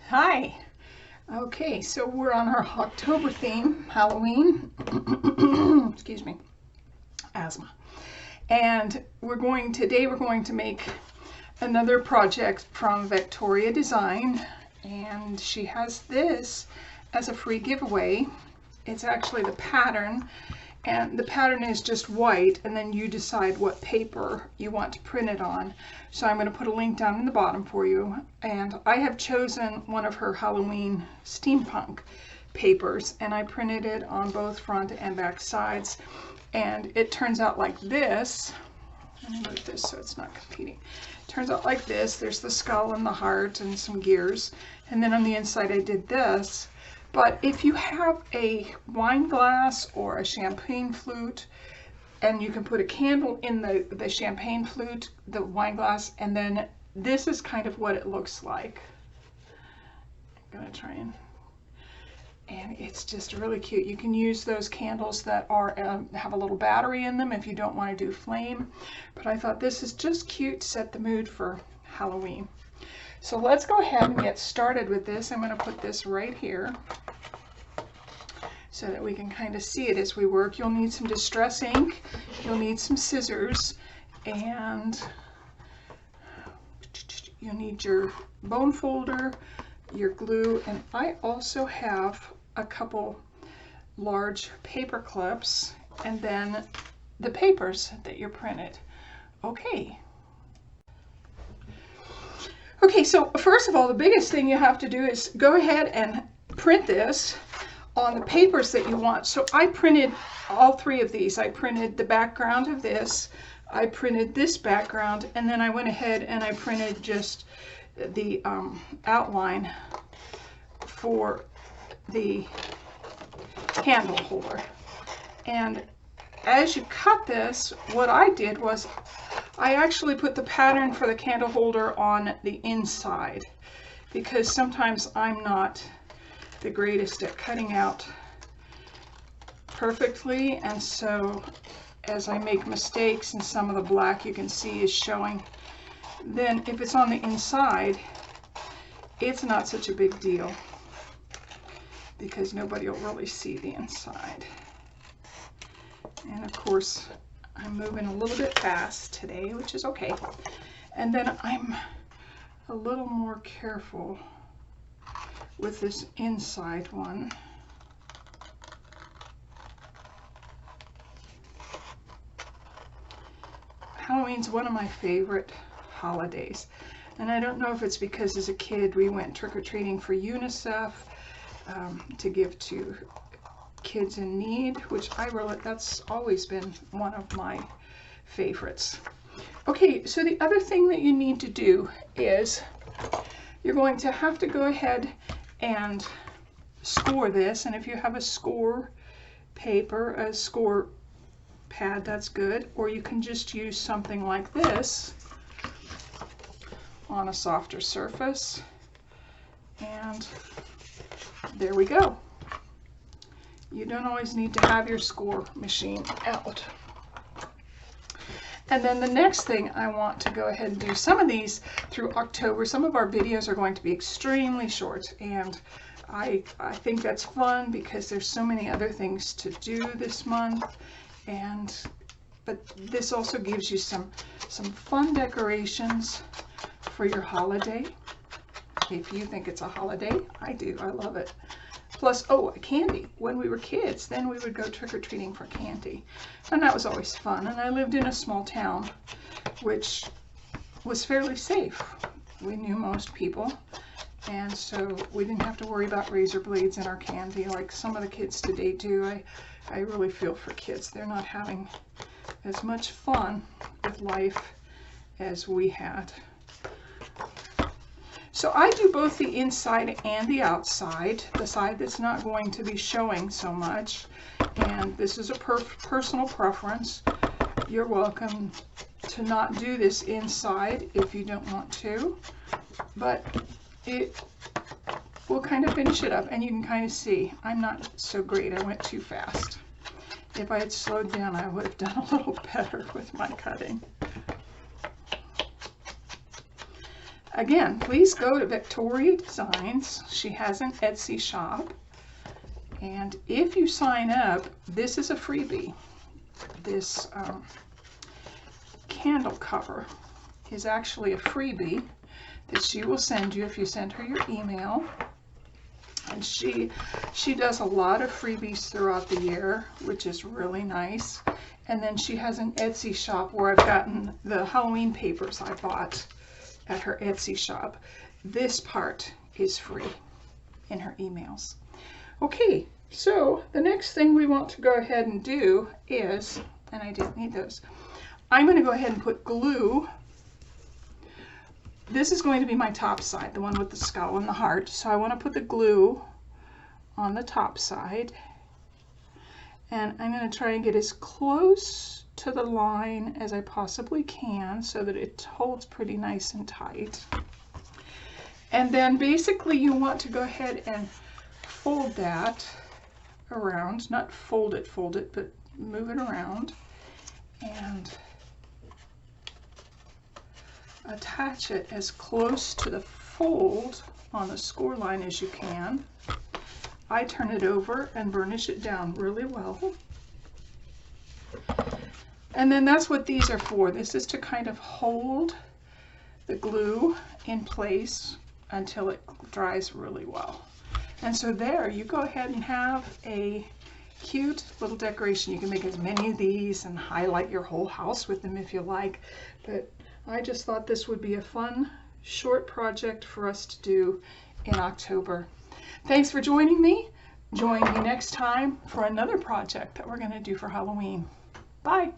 Hi. Okay, so we're on our October theme, Halloween. Excuse me, asthma. And today we're going to make another project from Victoria Design, and she has this as a free giveaway. It's actually the pattern, and the pattern is just white, and then you decide what paper you want to print it on. So I'm going to put a link down in the bottom for you, and I have chosen one of her Halloween steampunk papers, and I printed it on both front and back sides, and it turns out like this. Let me move this so it's not competing. It turns out like this. There's the skull and the heart and some gears, and then on the inside I did this. But if you have a wine glass or a champagne flute, and you can put a candle in the champagne flute, the wine glass, and then this is kind of what it looks like. I'm gonna try and it's just really cute. You can use those candles that are have a little battery in them if you don't want to do flame. But I thought this is just cute to set the mood for Halloween. So let's go ahead and get started with this. I'm going to put this right here so that we can kind of see it as we work. You'll need some distress ink, you'll need some scissors, and you'll need your bone folder, your glue, and I also have a couple large paper clips, and then the papers that you printed. Okay, so first of all, the biggest thing you have to do is go ahead and print this on the papers that you want. So I printed all three of these. I printed the background of this, I printed this background, and then I went ahead and I printed just the outline for the candle holder. And as you cut this, what I did was I actually put the pattern for the candle holder on the inside, because sometimes I'm not the greatest at cutting out perfectly, and so as I make mistakes and some of the black you can see is showing, then if it's on the inside, it's not such a big deal because nobody will really see the inside. And of course, I'm moving a little bit fast today, which is okay. And then I'm a little more careful with this inside one. Halloween's one of my favorite holidays. And I don't know if it's because as a kid we went trick-or-treating for UNICEF to give to kids in need, which that's always been one of my favorites. Okay, so the other thing that you need to do is you're going to have to go ahead and score this, and if you have a score paper, a score pad, that's good, or you can just use something like this on a softer surface, and there we go. You don't always need to have your score machine out. And then the next thing I want to go ahead and do, some of these through October, some of our videos are going to be extremely short, and I think that's fun because there's so many other things to do this month, but this also gives you some fun decorations for your holiday. If you think it's a holiday, I do, I love it. Plus, oh, candy. When we were kids, then we would go trick-or-treating for candy. And that was always fun. And I lived in a small town, which was fairly safe. We knew most people. And so we didn't have to worry about razor blades in our candy like some of the kids today do. I really feel for kids. They're not having as much fun with life as we had. So I do both the inside and the outside, the side that's not going to be showing so much. And this is a personal preference. You're welcome to not do this inside if you don't want to, but it will kind of finish it up, and you can kind of see I'm not so great. I went too fast. If I had slowed down, I would have done a little better with my cutting. Again, please go to Victoria Designs. She has an Etsy shop. And if you sign up, this is a freebie. This candle cover is actually a freebie that she will send you if you send her your email. And she does a lot of freebies throughout the year, which is really nice. And then she has an Etsy shop where I've gotten the Halloween papers I bought at her Etsy shop. This part is free in her emails. Okay, so the next thing we want to go ahead and do is, and I didn't need those, I'm going to go ahead and put glue. This is going to be my top side, the one with the skull and the heart. So I want to put the glue on the top side. And I'm going to try and get as close to the line as I possibly can so that it holds pretty nice and tight. And then basically you want to go ahead and fold that around, not fold it, but move it around and attach it as close to the fold on the score line as you can. I turn it over and burnish it down really well. And then that's what these are for. This is to kind of hold the glue in place until it dries really well. And so there, you go ahead and have a cute little decoration. You can make as many of these and highlight your whole house with them if you like. But I just thought this would be a fun, short project for us to do in October. Thanks for joining me. Join me next time for another project that we're going to do for Halloween. Bye.